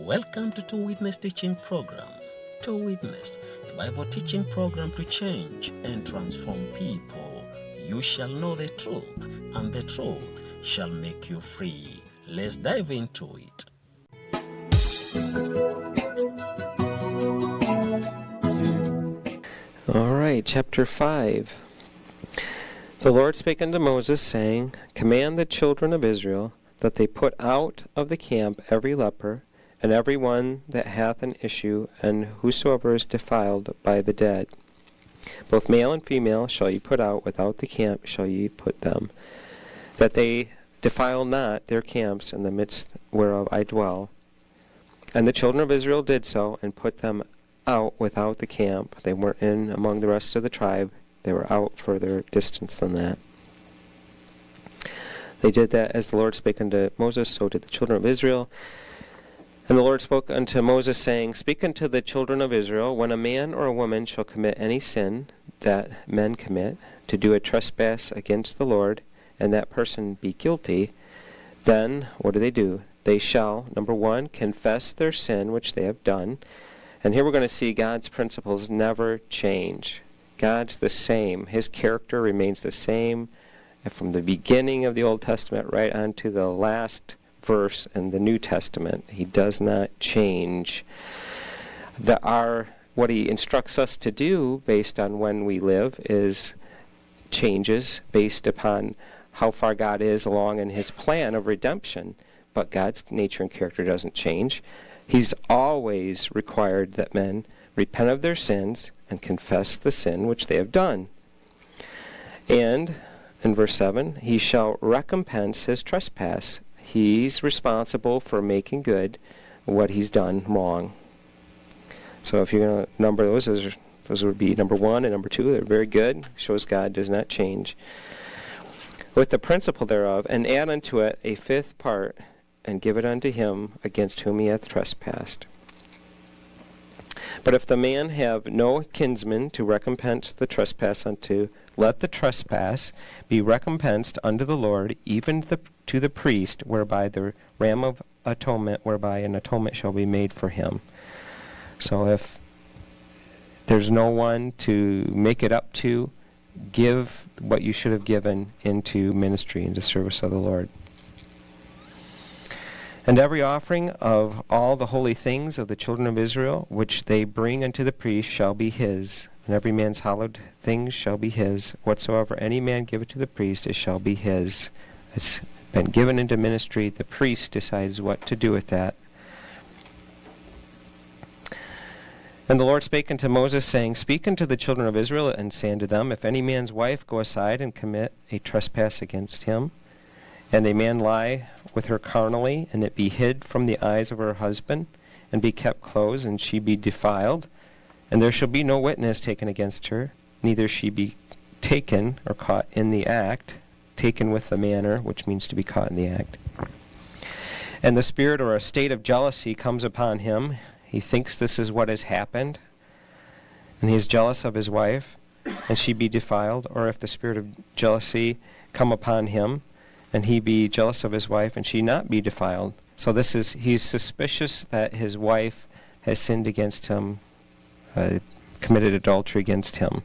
Welcome to Two Witness Teaching Program. Two Witness, a Bible teaching program to change and transform people. You shall know the truth, and the truth shall make you free. Let's dive into it. All right, chapter 5. The Lord spake unto Moses, saying, Command the children of Israel that they put out of the camp every leper, and every one that hath an issue, and whosoever is defiled by the dead. Both male and female shall ye put out, without the camp shall ye put them, that they defile not their camps in the midst whereof I dwell. And the children of Israel did so, and put them out without the camp. They weren't in among the rest of the tribe. They were out further distance than that. They did that as the Lord spake unto Moses, so did the children of Israel. And the Lord spoke unto Moses, saying, Speak unto the children of Israel, when a man or a woman shall commit any sin that men commit, to do a trespass against the Lord, and that person be guilty, then what do? They shall, number one, confess their sin which they have done. And here we're going to see God's principles never change. God's the same. His character remains the same from the beginning of the Old Testament right on to the last verse in the New Testament. He does not change. What he instructs us to do based on when we live is changes based upon how far God is along in his plan of redemption. But God's nature and character doesn't change. He's always required that men repent of their sins and confess the sin which they have done. And in verse 7, he shall recompense his trespass. He's responsible for making good what he's done wrong. So if you're going to number those would be number 1 and number 2. They're very good. Shows God does not change. With the principle thereof, and add unto it a fifth part, and give it unto him against whom he hath trespassed. But if the man have no kinsman to recompense the trespass unto, let the trespass be recompensed unto the Lord, even to the priest, whereby the ram of atonement, whereby an atonement shall be made for him. So if there's no one to make it up to, give what you should have given into ministry, into service of the Lord. And every offering of all the holy things of the children of Israel, which they bring unto the priest, shall be his. And every man's hallowed things shall be his. Whatsoever any man giveth to the priest, it shall be his. It's been given into ministry. The priest decides what to do with that. And the Lord spake unto Moses, saying, Speak unto the children of Israel, and say unto them, If any man's wife go aside and commit a trespass against him, and a man lie with her carnally, and it be hid from the eyes of her husband, and be kept close, and she be defiled, and there shall be no witness taken against her, neither she be taken or caught in the act, taken with the manner, which means to be caught in the act. And the spirit or a state of jealousy comes upon him. He thinks this is what has happened, and he is jealous of his wife, and she be defiled. Or if the spirit of jealousy come upon him, and he be jealous of his wife, and she not be defiled. So he's suspicious that his wife has sinned against him, committed adultery against him.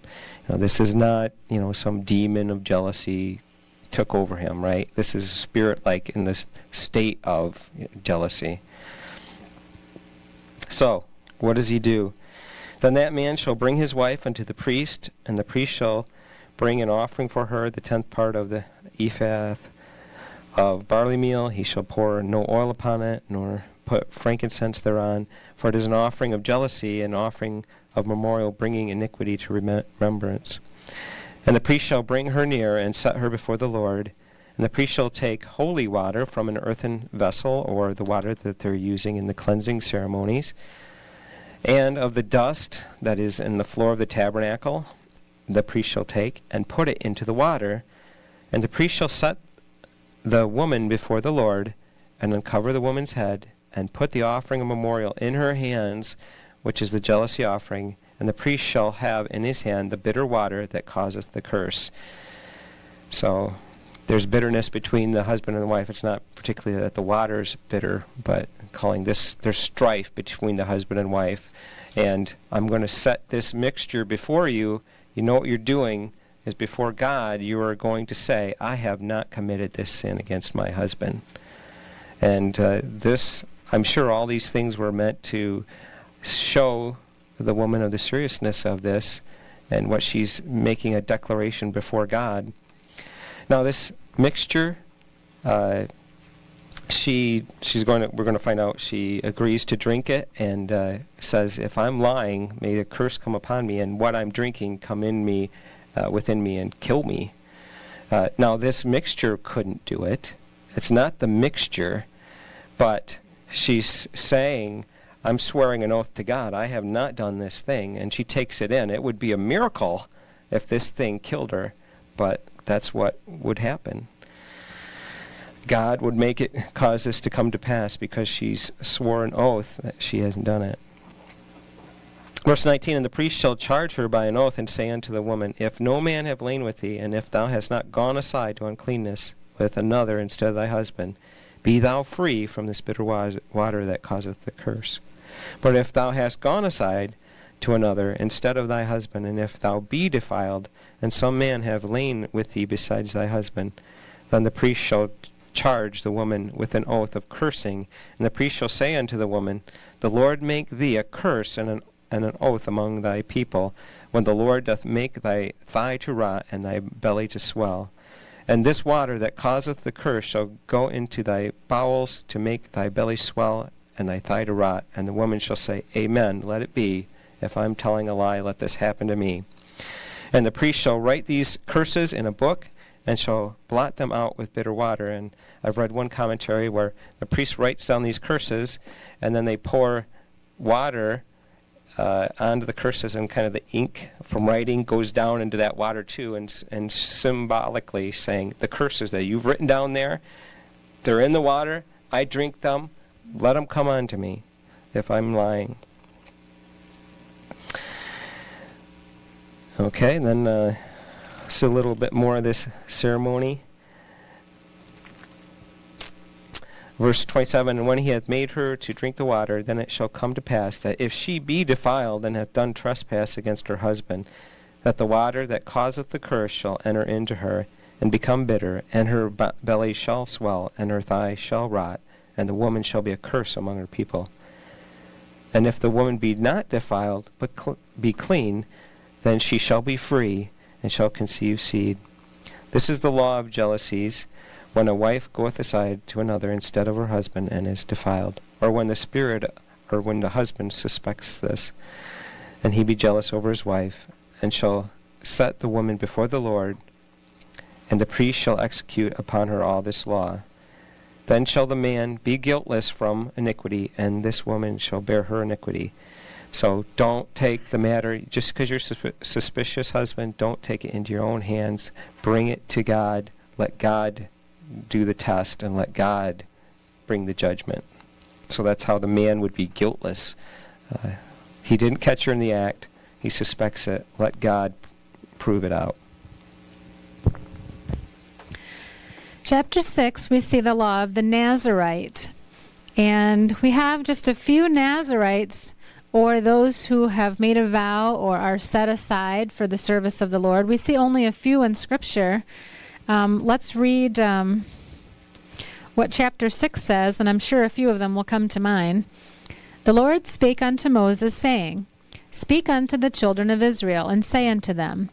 This is not, some demon of jealousy took over him, right? This is a spirit like in this state of jealousy. So, what does he do? Then that man shall bring his wife unto the priest, and the priest shall bring an offering for her, the 10th part of the ephah of barley meal. He shall pour no oil upon it, nor put frankincense thereon, for it is an offering of jealousy, an offering of memorial, bringing iniquity to remembrance. And the priest shall bring her near, and set her before the Lord. And the priest shall take holy water from an earthen vessel, or the water that they're using in the cleansing ceremonies, and of the dust that is in the floor of the tabernacle, the priest shall take, and put it into the water. And the priest shall set the woman before the Lord, and uncover the woman's head, and put the offering of memorial in her hands, which is the jealousy offering, and the priest shall have in his hand the bitter water that causeth the curse. So there's bitterness between the husband and the wife. It's not particularly that the water's bitter, but calling this, there's strife between the husband and wife. And I'm going to set this mixture before you. You know what you're doing is before God, you are going to say, I have not committed this sin against my husband. And this, I'm sure all these things were meant to show the woman of the seriousness of this and what she's making a declaration before God. Now this mixture, we're going to find out she agrees to drink it and says, if I'm lying, may the curse come upon me and what I'm drinking come in me, within me and kill me. Now this mixture couldn't do it. It's not the mixture, but she's saying, I'm swearing an oath to God, I have not done this thing, and she takes it in. It would be a miracle if this thing killed her, but that's what would happen. God would make it, cause this to come to pass because she's swore an oath that she hasn't done it. Verse 19, and the priest shall charge her by an oath and say unto the woman, if no man have lain with thee, and if thou hast not gone aside to uncleanness with another instead of thy husband, be thou free from this bitter water that causeth the curse. But if thou hast gone aside to another instead of thy husband, and if thou be defiled, and some man have lain with thee besides thy husband, then the priest shall charge the woman with an oath of cursing, and the priest shall say unto the woman, the Lord make thee a curse and an oath among thy people, when the Lord doth make thy thigh to rot and thy belly to swell. And this water that causeth the curse shall go into thy bowels to make thy belly swell and thy thigh to rot. And the woman shall say, Amen, let it be. If I'm telling a lie, let this happen to me. And the priest shall write these curses in a book, and shall blot them out with bitter water. And I've read one commentary where the priest writes down these curses, and then they pour water onto the curses, and kind of the ink from writing goes down into that water too, and symbolically saying, the curses that you've written down there, they're in the water, I drink them, let them come on to me if I'm lying. Okay, then see a little bit more of this ceremony. Verse 27, and when he hath made her to drink the water, then it shall come to pass that if she be defiled and hath done trespass against her husband, that the water that causeth the curse shall enter into her, and become bitter, and her belly shall swell, and her thigh shall rot, and the woman shall be a curse among her people. And if the woman be not defiled, but be clean, then she shall be free, and shall conceive seed. This is the law of jealousies, when a wife goeth aside to another instead of her husband, and is defiled, or when the husband suspects this, and he be jealous over his wife, and shall set the woman before the Lord, and the priest shall execute upon her all this law. Then shall the man be guiltless from iniquity, and this woman shall bear her iniquity. So don't take the matter, just because you're suspicious husband, don't take it into your own hands. Bring it to God. Let God do the test, and let God bring the judgment. So that's how the man would be guiltless. He didn't catch her in the act. He suspects it. Let God prove it out. Chapter 6, we see the law of the Nazirite. And we have just a few Nazirites, or those who have made a vow or are set aside for the service of the Lord. We see only a few in Scripture. Let's read what chapter 6 says, and I'm sure a few of them will come to mind. The Lord spake unto Moses, saying, Speak unto the children of Israel, and say unto them,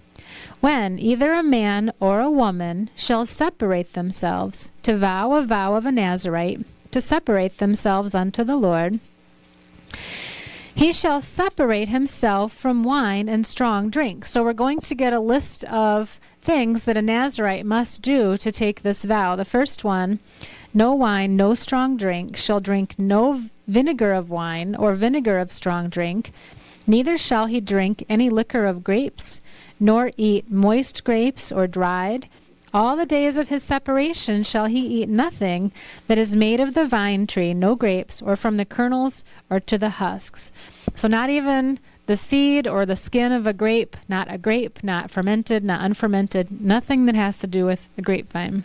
When either a man or a woman shall separate themselves, to vow a vow of a Nazirite, to separate themselves unto the Lord, he shall separate himself from wine and strong drink. So we're going to get a list of things that a Nazirite must do to take this vow. The first one, no wine, no strong drink, shall drink no vinegar of wine or vinegar of strong drink, neither shall he drink any liquor of grapes, nor eat moist grapes or dried. All the days of his separation shall he eat nothing that is made of the vine tree, no grapes, or from the kernels or to the husks. So not even the seed or the skin of a grape, not fermented, not unfermented, nothing that has to do with a grapevine.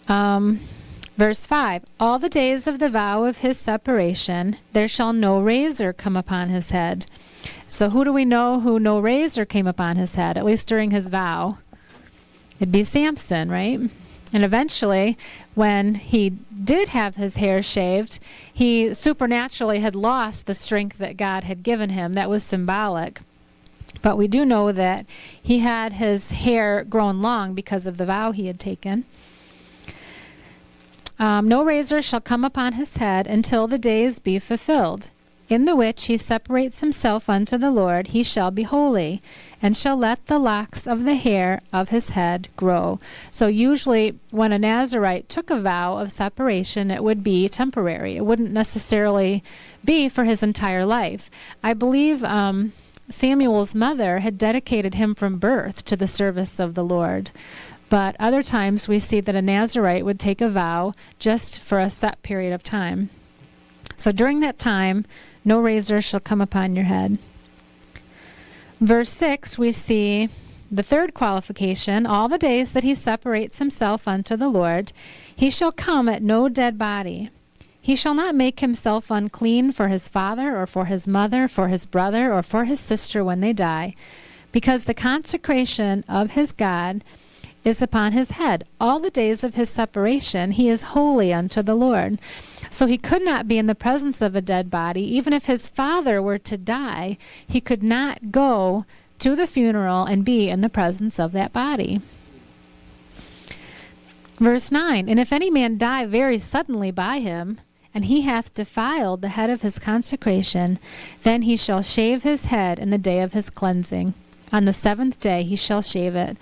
Verse 5, all the days of the vow of his separation, there shall no razor come upon his head. So who do we know who no razor came upon his head, at least during his vow? It'd be Samson, right? And eventually, when he did have his hair shaved, he supernaturally had lost the strength that God had given him. That was symbolic. But we do know that he had his hair grown long because of the vow he had taken. No razor shall come upon his head until the days be fulfilled, in the which he separates himself unto the Lord. He shall be holy, and shall let the locks of the hair of his head grow. So usually when a Nazirite took a vow of separation, it would be temporary. It wouldn't necessarily be for his entire life. I believe Samuel's mother had dedicated him from birth to the service of the Lord. But other times we see that a Nazirite would take a vow just for a set period of time. So during that time, no razor shall come upon your head. Verse 6, we see the third qualification, all the days that he separates himself unto the Lord, he shall come at no dead body. He shall not make himself unclean for his father or for his mother, for his brother or for his sister when they die, because the consecration of his God is upon his head. All the days of his separation he is holy unto the Lord. So he could not be in the presence of a dead body. Even if his father were to die, he could not go to the funeral and be in the presence of that body. Verse 9, and if any man die very suddenly by him, and he hath defiled the head of his consecration, then he shall shave his head in the day of his cleansing. On the 7th day he shall shave it.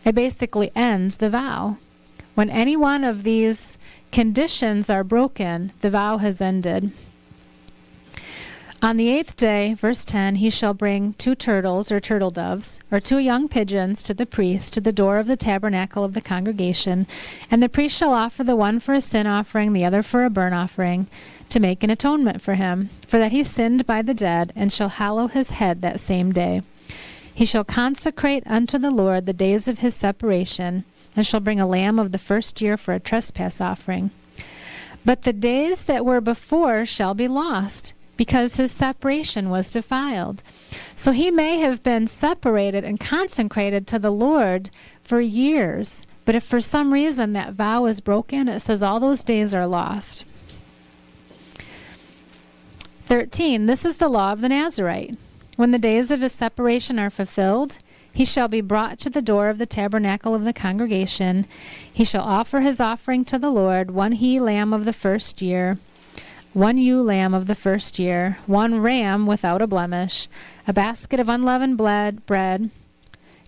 It basically ends the vow. When any one of these conditions are broken, the vow has ended. On the 8th day, verse 10, he shall bring 2 turtles or turtle doves, or 2 young pigeons to the priest to the door of the tabernacle of the congregation, and the priest shall offer the one for a sin offering, the other for a burnt offering, to make an atonement for him, for that he sinned by the dead, and shall hallow his head that same day. He shall consecrate unto the Lord the days of his separation, and shall bring a lamb of the first year for a trespass offering. But the days that were before shall be lost, because his separation was defiled. So he may have been separated and consecrated to the Lord for years, but if for some reason that vow is broken, it says all those days are lost. 13, this is the law of the Nazirite. When the days of his separation are fulfilled, he shall be brought to the door of the tabernacle of the congregation. He shall offer his offering to the Lord, 1 he-lamb of the first year, 1 ewe-lamb of the first year, 1 ram without a blemish, a basket of unleavened bread,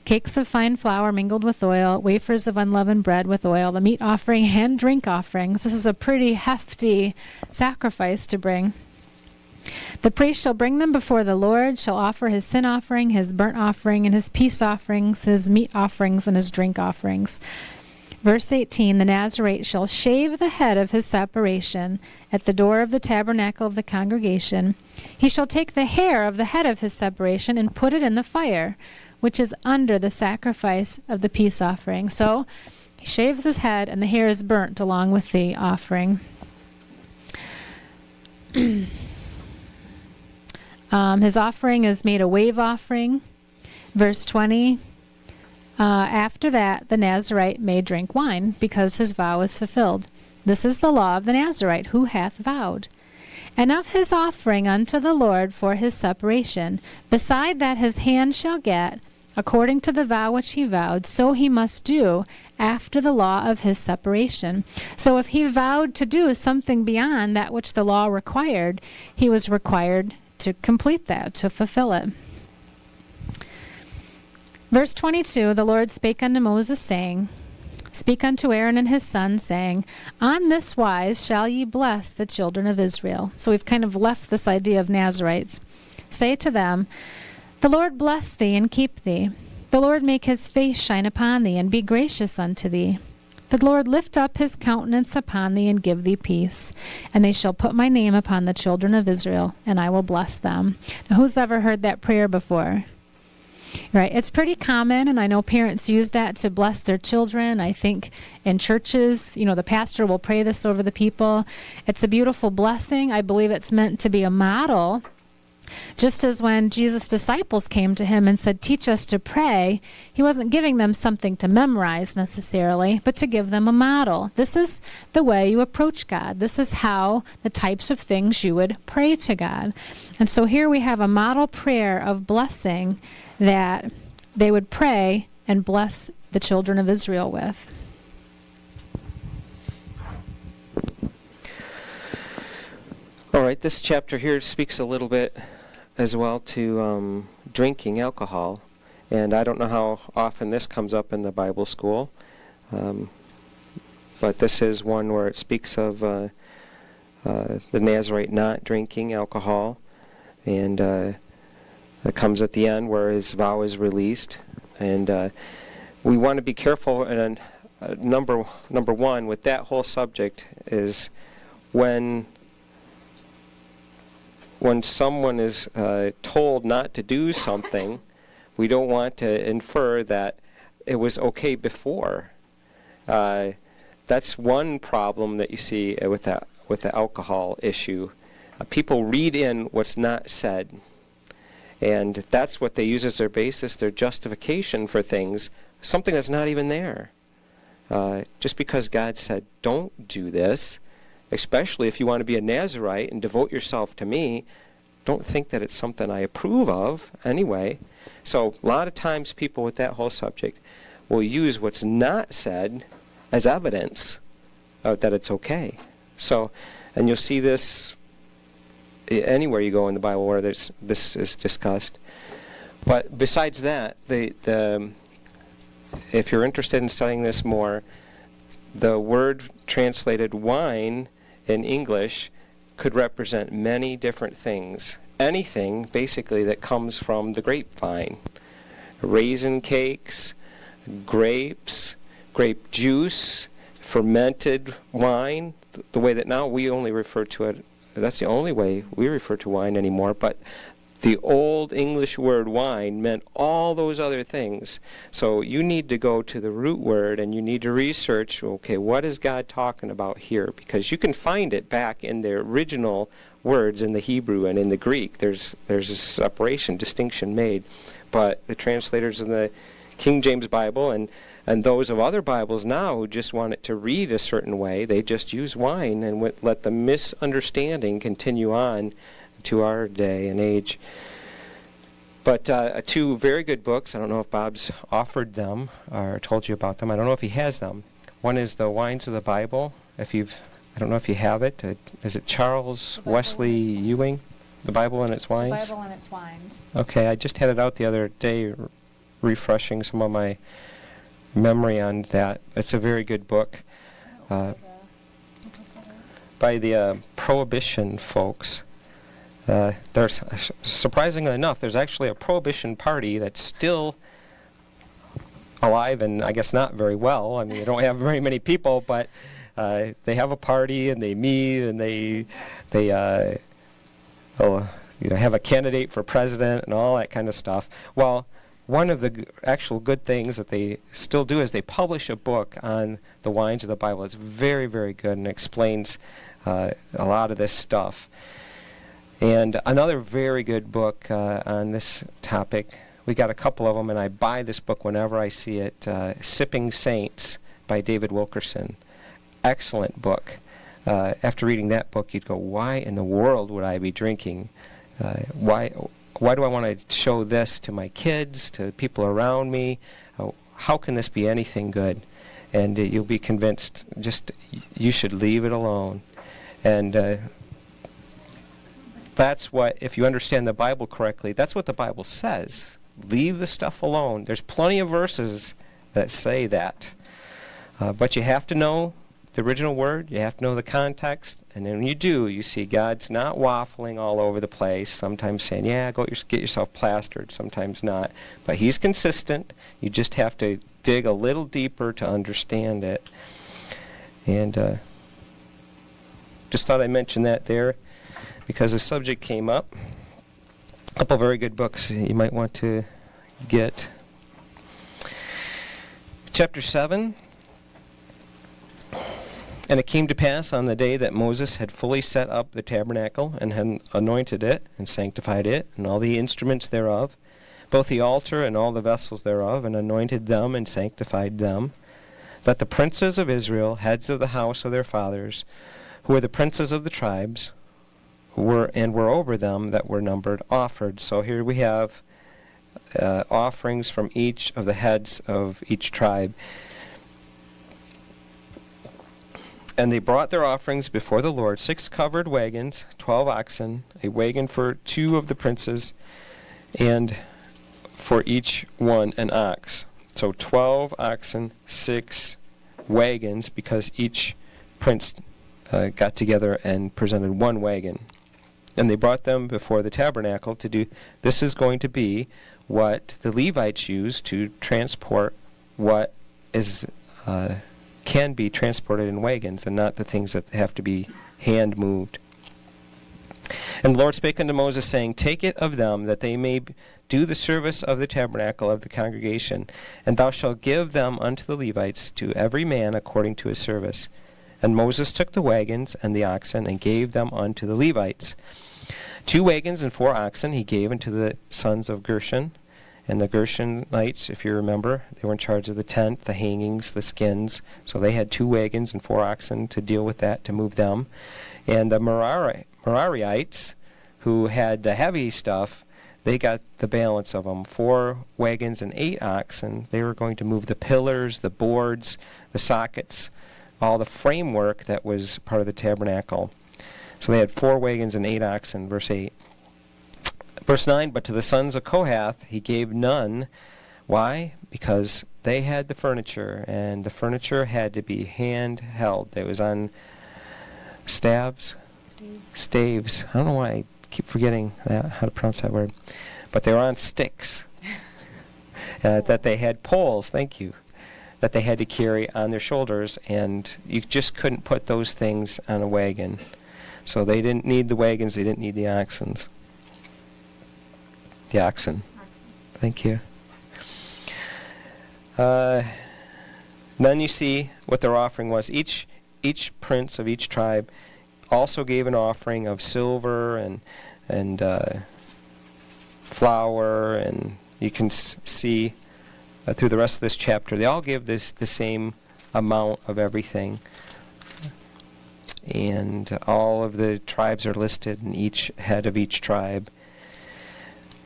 cakes of fine flour mingled with oil, wafers of unleavened bread with oil, the meat offering and drink offerings. This is a pretty hefty sacrifice to bring. The priest shall bring them before the Lord, shall offer his sin offering, his burnt offering, and his peace offerings, his meat offerings, and his drink offerings. Verse 18, the Nazirite shall shave the head of his separation at the door of the tabernacle of the congregation. He shall take the hair of the head of his separation and put it in the fire, which is under the sacrifice of the peace offering. So he shaves his head, and the hair is burnt along with the offering. His offering is made a wave offering. Verse 20, after that, the Nazirite may drink wine, because his vow is fulfilled. This is the law of the Nazirite, who hath vowed. And of his offering unto the Lord for his separation, beside that his hand shall get, according to the vow which he vowed, so he must do after the law of his separation. So if he vowed to do something beyond that which the law required, he was required to complete that, to fulfill it. Verse 22, the Lord spake unto Moses, saying, Speak unto Aaron and his sons, saying, On this wise shall ye bless the children of Israel. So we've kind of left this idea of Nazirites. Say to them, The Lord bless thee and keep thee. The Lord make his face shine upon thee and be gracious unto thee. The Lord lift up his countenance upon thee and give thee peace. And they shall put my name upon the children of Israel, and I will bless them. Now, who's ever heard that prayer before? Right. It's pretty common, and I know parents use that to bless their children. I think in churches, the pastor will pray this over the people. It's a beautiful blessing. I believe it's meant to be a model. Just as when Jesus' disciples came to him and said, "Teach us to pray," he wasn't giving them something to memorize necessarily, but to give them a model. This is the way you approach God. This is how the types of things you would pray to God. And so here we have a model prayer of blessing that they would pray and bless the children of Israel with. All right, this chapter here speaks a little bit as well to drinking alcohol. And I don't know how often this comes up in the Bible school, but this is one where it speaks of the Nazirite not drinking alcohol. And it comes at the end where his vow is released. And we want to be careful. And number one with that whole subject is when someone is told not to do something, we don't want to infer that it was okay before. That's one problem that you see with the alcohol issue. People read in what's not said, and that's what they use as their basis, their justification for things, something that's not even there. Just because God said, "Don't do this," especially if you want to be a Nazirite and devote yourself to me, don't think that it's something I approve of anyway. So a lot of times people with that whole subject will use what's not said as evidence that it's okay. So, and you'll see this anywhere you go in the Bible where this is discussed. But besides that, if you're interested in studying this more, the word translated wine in English could represent many different things. Anything, basically, that comes from the grapevine. Raisin cakes, grapes, grape juice, fermented wine, the way that now we only refer to it, that's the only way we refer to wine anymore, but the old English word wine meant all those other things. So you need to go to the root word and you need to research, okay, what is God talking about here? Because you can find it back in the original words in the Hebrew and in the Greek. There's a separation, distinction made. But the translators in the King James Bible and those of other Bibles now who just want it to read a certain way, they just use wine and let the misunderstanding continue on to our day and age. But two very good books. I don't know if Bob's offered them or told you about them. I don't know if he has them. One is The Wines of the Bible. I don't know if you have it. Is it Charles Wesley Ewing? The Bible and Its Wines? The Bible and Its Wines. Okay, I just had it out the other day, refreshing some of my memory on that. It's a very good book by the Prohibition folks. There's, surprisingly enough, there's actually a Prohibition party that's still alive and I guess not very well. I mean, they don't have very many people, but they have a party and they meet and they have a candidate for president and all that kind of stuff. Well, one of the actual good things that they still do is they publish a book on the wines of the Bible. It's very, very good and explains a lot of this stuff. And another very good book on this topic, we got a couple of them, and I buy this book whenever I see it, Sipping Saints by David Wilkerson. Excellent book. After reading that book, you'd go, why in the world would I be drinking? Why do I want to show this to my kids, to people around me? How can this be anything good? And you'll be convinced just you should leave it alone. And that's what, if you understand the Bible correctly, that's what the Bible says. Leave the stuff alone. There's plenty of verses that say that. But you have to know the original word, you have to know the context, and then when you do, you see God's not waffling all over the place, sometimes saying, yeah, go get yourself plastered, sometimes not. But He's consistent. You just have to dig a little deeper to understand it. And just thought I'd mention that there, because the subject came up. A couple very good books you might want to get. Chapter 7. And it came to pass on the day that Moses had fully set up the tabernacle, and had anointed it, and sanctified it, and all the instruments thereof, both the altar and all the vessels thereof, and anointed them, and sanctified them, that the princes of Israel, heads of the house of their fathers, who were the princes of the tribes, were over them that were numbered, offered. So here we have offerings from each of the heads of each tribe. And they brought their offerings before the Lord, 6 covered wagons, 12 oxen, a wagon for 2 of the princes, and for each one an ox. So 12 oxen, 6 wagons, because each prince got together and presented 1 wagon. And they brought them before the tabernacle to do. This is going to be what the Levites use to transport what is can be transported in wagons, and not the things that have to be hand moved. And the Lord spake unto Moses, saying, Take it of them, that they may do the service of the tabernacle of the congregation, and thou shalt give them unto the Levites, to every man according to his service. And Moses took the wagons and the oxen, and gave them unto the Levites. 2 wagons and 4 oxen he gave unto the sons of Gershon. And the Gershonites, if you remember, they were in charge of the tent, the hangings, the skins. So they had 2 wagons and 4 oxen to deal with that, to move them. And the Merariites, who had the heavy stuff, they got the balance of them. 4 wagons and 8 oxen. They were going to move the pillars, the boards, the sockets, all the framework that was part of the tabernacle. So they had 4 wagons and 8 oxen, verse 8. Verse 9, But to the sons of Kohath he gave none. Why? Because they had the furniture, and the furniture had to be hand-held. It was on staves? Staves. I don't know why I keep forgetting how to pronounce that word. But they were on sticks. That they had poles, thank you, that they had to carry on their shoulders, and you just couldn't put those things on a wagon. So they didn't need the wagons, they didn't need the oxen. The oxen. Thank you. Then you see what their offering was. Each prince of each tribe also gave an offering of silver and flour, and you can see through the rest of this chapter, they all give the same amount of everything. And all of the tribes are listed, and each head of each tribe.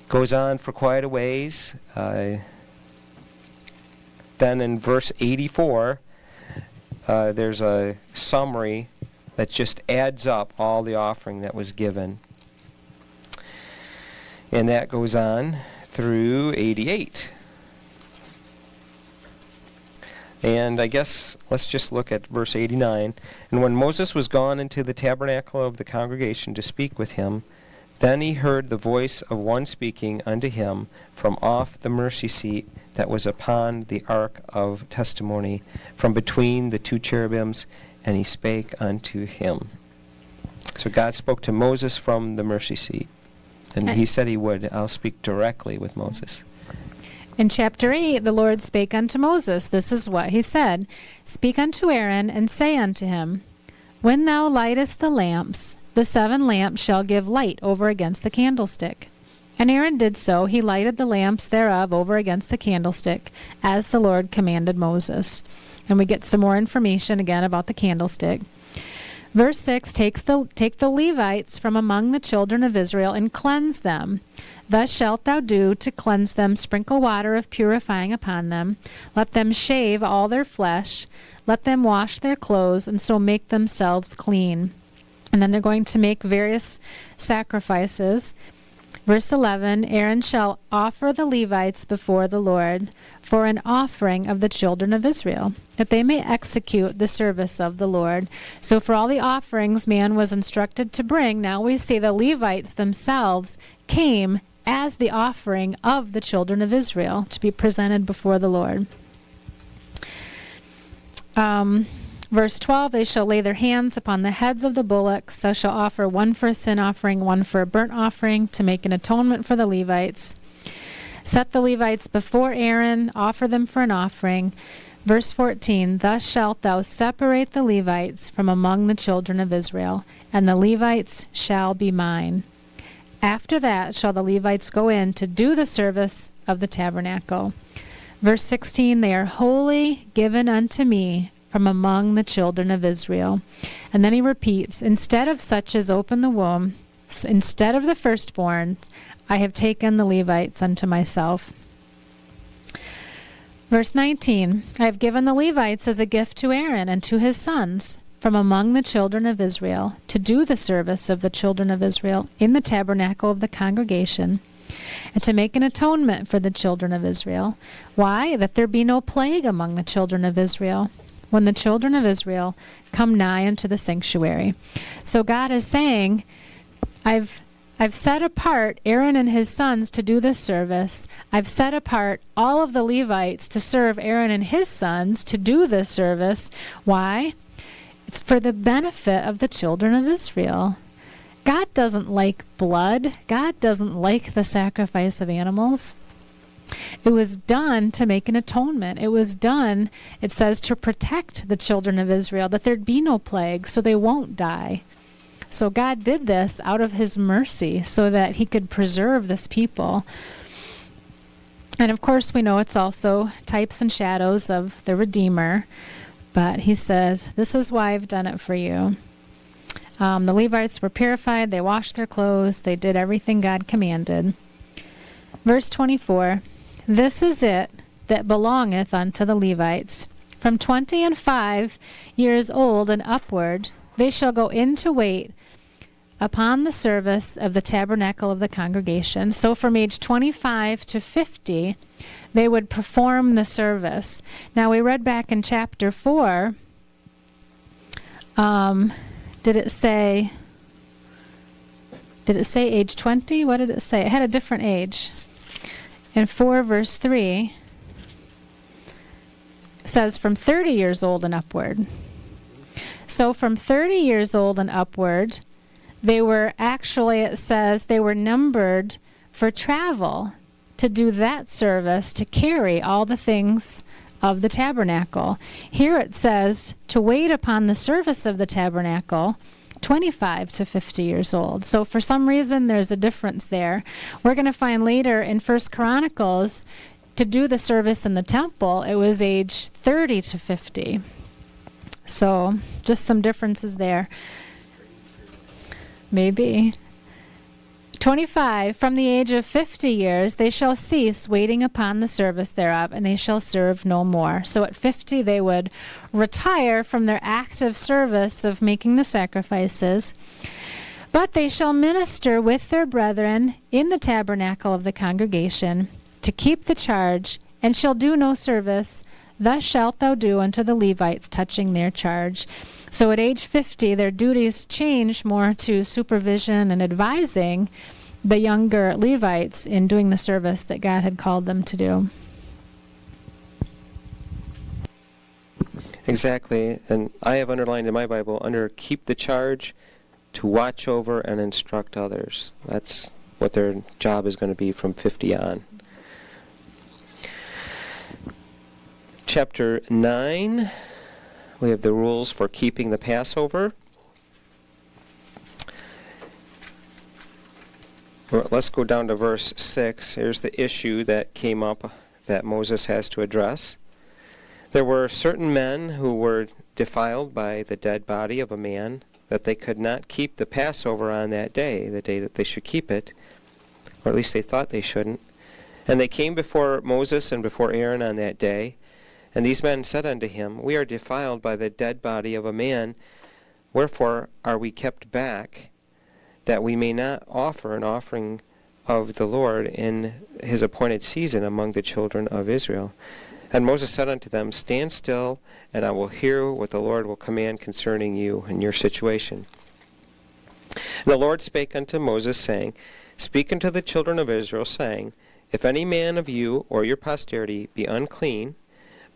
Goes on for quite a ways. Then in verse 84, there's a summary that just adds up all the offering that was given. And that goes on through 88. And I guess let's just look at verse 89. And when Moses was gone into the tabernacle of the congregation to speak with him, then he heard the voice of one speaking unto him from off the mercy seat that was upon the ark of testimony, from between the 2 cherubims, and he spake unto him. So God spoke to Moses from the mercy seat. And he said he would. I'll speak directly with Moses. In chapter 8, the Lord spake unto Moses. This is what he said. Speak unto Aaron, and say unto him, When thou lightest the lamps, the 7 lamps shall give light over against the candlestick. And Aaron did so. He lighted the lamps thereof over against the candlestick, as the Lord commanded Moses. And we get some more information again about the candlestick. Verse 6, Take the Levites from among the children of Israel, and cleanse them. Thus shalt thou do to cleanse them, sprinkle water of purifying upon them. Let them shave all their flesh. Let them wash their clothes, and so make themselves clean. And then they're going to make various sacrifices. Verse 11, Aaron shall offer the Levites before the Lord for an offering of the children of Israel, that they may execute the service of the Lord. So for all the offerings man was instructed to bring, now we see the Levites themselves came as the offering of the children of Israel to be presented before the Lord. Verse 12, They shall lay their hands upon the heads of the bullocks. Thou shalt offer one for a sin offering, one for a burnt offering, to make an atonement for the Levites. Set the Levites before Aaron, offer them for an offering. Verse 14, thus shalt thou separate the Levites from among the children of Israel, and the Levites shall be mine. After that shall the Levites go in to do the service of the tabernacle. Verse 16, they are wholly given unto me from among the children of Israel. And then he repeats, instead of such as open the womb, instead of the firstborn, I have taken the Levites unto myself. Verse 19, I have given the Levites as a gift to Aaron and to his sons from among the children of Israel to do the service of the children of Israel in the tabernacle of the congregation and to make an atonement for the children of Israel. Why? That there be no plague among the children of Israel when the children of Israel come nigh unto the sanctuary. So God is saying, I've set apart Aaron and his sons to do this service. I've set apart all of the Levites to serve Aaron and his sons to do this service. Why? It's for the benefit of the children of Israel. God doesn't like blood. God doesn't like the sacrifice of animals. It was done to make an atonement. It was done, it says, to protect the children of Israel, that there'd be no plague, so they won't die. So God did this out of his mercy so that he could preserve this people. And of course we know it's also types and shadows of the Redeemer. But he says, this is why I've done it for you. The Levites were purified. They washed their clothes. They did everything God commanded. Verse 24, this is it that belongeth unto the Levites. From 25 years old and upward, they shall go in to wait upon the service of the tabernacle of the congregation. So from age 25 to 50, they would perform the service. Now we read back in chapter 4, did it say age 20? What did it say? It had a different age. In 4 verse 3, it says from 30 years old and upward. So from 30 years old and upward, they were actually, it says, they were numbered for travel to do that service, to carry all the things of the tabernacle. Here it says to wait upon the service of the tabernacle, 25 to 50 years old. So for some reason there's a difference there. We're going to find later in 1 Chronicles, to do the service in the temple, it was age 30 to 50. So just some differences there. Maybe. 25, from the age of 50 years, they shall cease waiting upon the service thereof, and they shall serve no more. So at 50, they would retire from their active service of making the sacrifices. But they shall minister with their brethren in the tabernacle of the congregation to keep the charge, and shall do no service. Thus shalt thou do unto the Levites touching their charge. So at age 50, their duties change more to supervision and advising the younger Levites in doing the service that God had called them to do. Exactly. And I have underlined in my Bible under keep the charge, to watch over and instruct others. That's what their job is going to be from 50 on. Chapter 9, we have the rules for keeping the Passover. Let's go down to verse 6. Here's the issue that came up that Moses has to address. There were certain men who were defiled by the dead body of a man, that they could not keep the Passover on that day, the day that they should keep it, or at least they thought they shouldn't. And they came before Moses and before Aaron on that day. And these men said unto him, We are defiled by the dead body of a man, wherefore are we kept back, that we may not offer an offering of the Lord in his appointed season among the children of Israel. And Moses said unto them, Stand still, and I will hear what the Lord will command concerning you and your situation. And the Lord spake unto Moses, saying, Speak unto the children of Israel, saying, If any man of you or your posterity be unclean,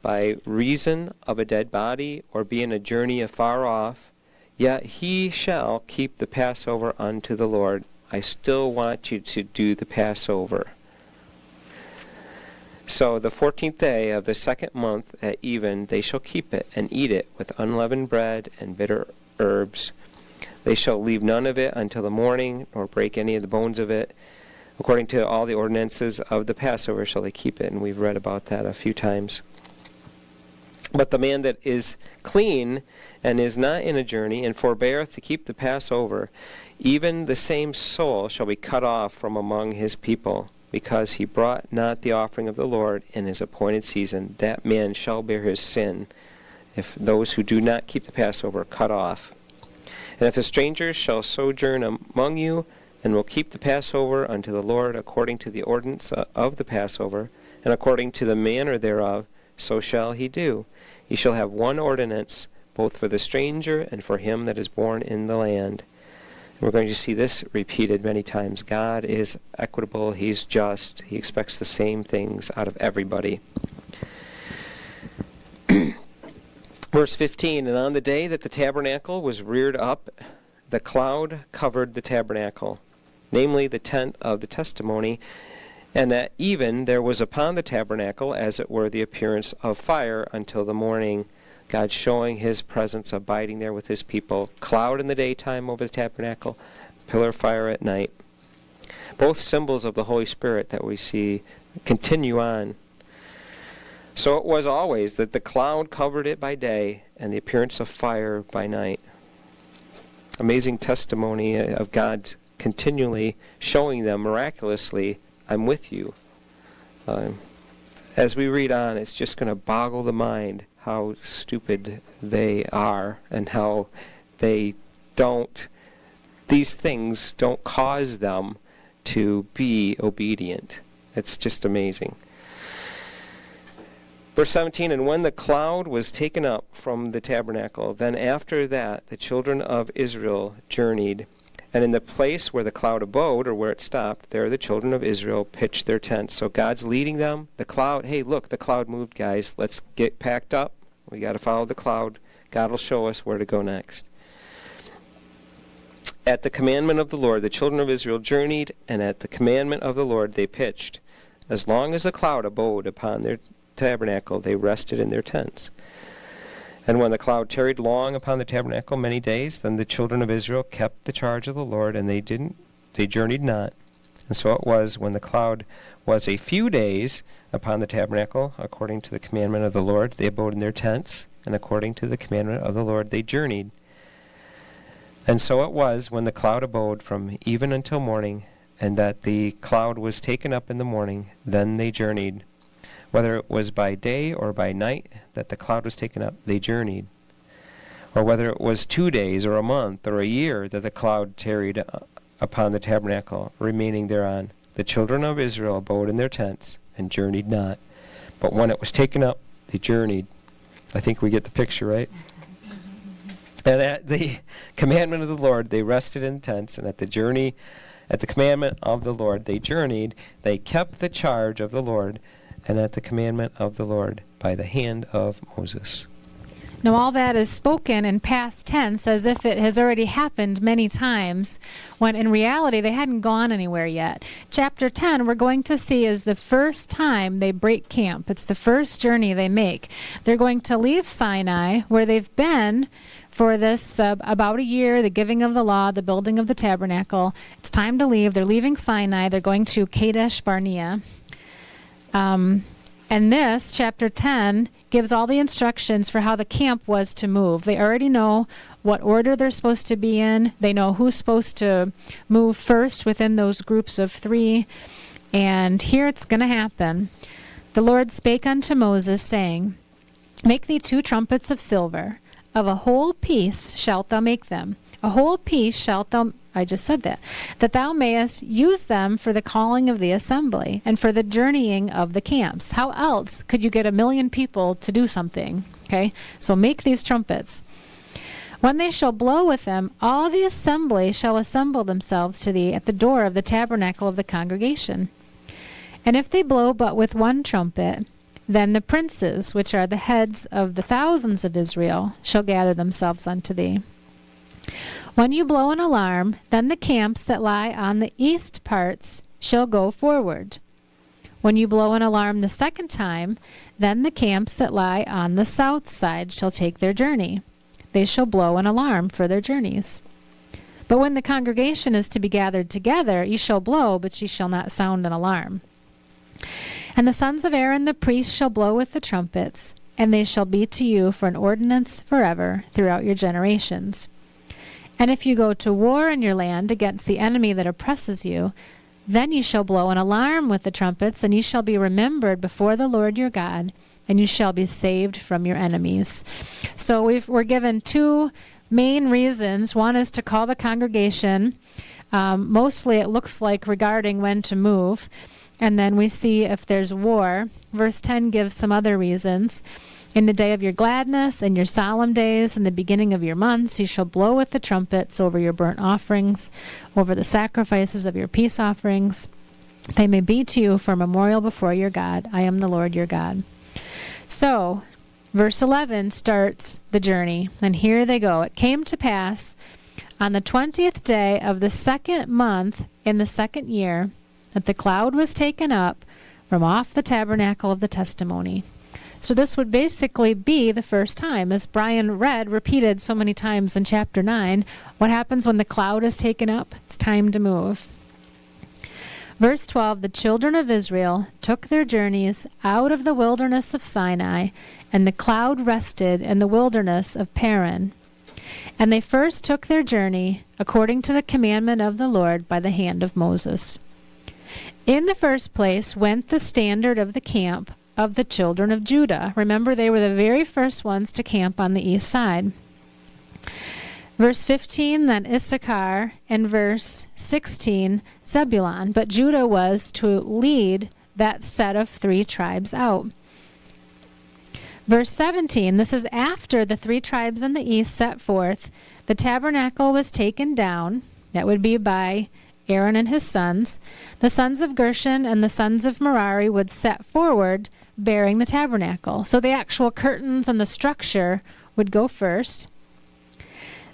by reason of a dead body, or be in a journey afar off, yet he shall keep the Passover unto the Lord. I still want you to do the Passover. So the 14th day of the second month at even they shall keep it, and eat it with unleavened bread and bitter herbs. They shall leave none of it until the morning, nor break any of the bones of it. According to all the ordinances of the Passover shall they keep it, and we've read about that a few times. But the man that is clean and is not in a journey, and forbeareth to keep the Passover, even the same soul shall be cut off from among his people, because he brought not the offering of the Lord in his appointed season. That man shall bear his sin, if those who do not keep the Passover are cut off. And if a stranger shall sojourn among you, and will keep the Passover unto the Lord according to the ordinance of the Passover, and according to the manner thereof, so shall he do. He shall have one ordinance, both for the stranger and for him that is born in the land. And we're going to see this repeated many times. God is equitable, he's just, he expects the same things out of everybody. Verse 15, and on the day that the tabernacle was reared up, the cloud covered the tabernacle, namely the tent of the testimony, and at even there was upon the tabernacle as it were the appearance of fire until the morning. God showing his presence, abiding there with his people. Cloud in the daytime over the tabernacle, pillar of fire at night. Both symbols of the Holy Spirit that we see continue on. So it was always that the cloud covered it by day and the appearance of fire by night. Amazing testimony of God continually showing them miraculously, I'm with you. As we read on, it's just going to boggle the mind how stupid they are and how these things don't cause them to be obedient. It's just amazing. Verse 17, and when the cloud was taken up from the tabernacle, then after that the children of Israel journeyed. And in the place where the cloud abode, or where it stopped, there the children of Israel pitched their tents. So God's leading them. The cloud, hey, look, the cloud moved, guys. Let's get packed up. We got to follow the cloud. God will show us where to go next. At the commandment of the Lord, the children of Israel journeyed, and at the commandment of the Lord they pitched. As long as the cloud abode upon their tabernacle, they rested in their tents. And when the cloud tarried long upon the tabernacle many days, then the children of Israel kept the charge of the Lord, and they journeyed not. And so it was, when the cloud was a few days upon the tabernacle, according to the commandment of the Lord, they abode in their tents, and according to the commandment of the Lord they journeyed. And so it was, when the cloud abode from even until morning, and that the cloud was taken up in the morning, then they journeyed. Whether it was by day or by night that the cloud was taken up, they journeyed. Or whether it was 2 days or a month or a year that the cloud tarried upon the tabernacle, remaining thereon, the children of Israel abode in their tents and journeyed not. But when it was taken up, they journeyed. I think we get the picture, right? And at the commandment of the Lord they rested in tents, and at the commandment of the Lord they journeyed. They kept the charge of the Lord, and at the commandment of the Lord by the hand of Moses. Now all that is spoken in past tense as if it has already happened many times, when in reality they hadn't gone anywhere yet. Chapter 10 we're going to see is the first time they break camp. It's the first journey they make. They're going to leave Sinai, where they've been for this about a year, the giving of the law, the building of the tabernacle. It's time to leave. They're leaving Sinai. They're going to Kadesh Barnea. And this, chapter 10, gives all the instructions for how the camp was to move. They already know what order they're supposed to be in. They know who's supposed to move first within those groups of 3. And here it's going to happen. The Lord spake unto Moses, saying, Make thee 2 trumpets of silver. Of a whole piece shalt thou make them. A whole piece shalt thou, I just said that thou mayest use them for the calling of the assembly and for the journeying of the camps. How else could you get 1,000,000 people to do something? Okay, so make these trumpets. When they shall blow with them, all the assembly shall assemble themselves to thee at the door of the tabernacle of the congregation. And if they blow but with 1 trumpet, then the princes, which are the heads of the thousands of Israel, shall gather themselves unto thee. When you blow an alarm, then the camps that lie on the east parts shall go forward. When you blow an alarm the second time, then the camps that lie on the south side shall take their journey. They shall blow an alarm for their journeys. But when the congregation is to be gathered together, ye shall blow, but ye shall not sound an alarm. And the sons of Aaron the priest shall blow with the trumpets, and they shall be to you for an ordinance forever throughout your generations. And if you go to war in your land against the enemy that oppresses you, then you shall blow an alarm with the trumpets, and you shall be remembered before the Lord your God, and you shall be saved from your enemies. So we're given two main reasons. One is to call the congregation. Mostly it looks like regarding when to move. And then we see if there's war. Verse 10 gives some other reasons. In the day of your gladness and your solemn days, in the beginning of your months, you shall blow with the trumpets over your burnt offerings, over the sacrifices of your peace offerings. They may be to you for a memorial before your God. I am the Lord your God. So, verse 11 starts the journey, and here they go. It came to pass on the 20th day of the second month in the second year that the cloud was taken up from off the tabernacle of the testimony. So this would basically be the first time, as Brian repeated so many times in chapter 9, what happens when the cloud is taken up? It's time to move. Verse 12, the children of Israel took their journeys out of the wilderness of Sinai, and the cloud rested in the wilderness of Paran. And they first took their journey according to the commandment of the Lord by the hand of Moses. In the first place went the standard of the camp of the children of Judah. Remember, they were the very first ones to camp on the east side. Verse 15, then Issachar, and verse 16, Zebulun. But Judah was to lead that set of 3 tribes out. Verse 17, this is after the 3 tribes in the east set forth. The tabernacle was taken down. That would be by Aaron and his sons. The sons of Gershon and the sons of Merari would set forward bearing the tabernacle. So the actual curtains and the structure would go first.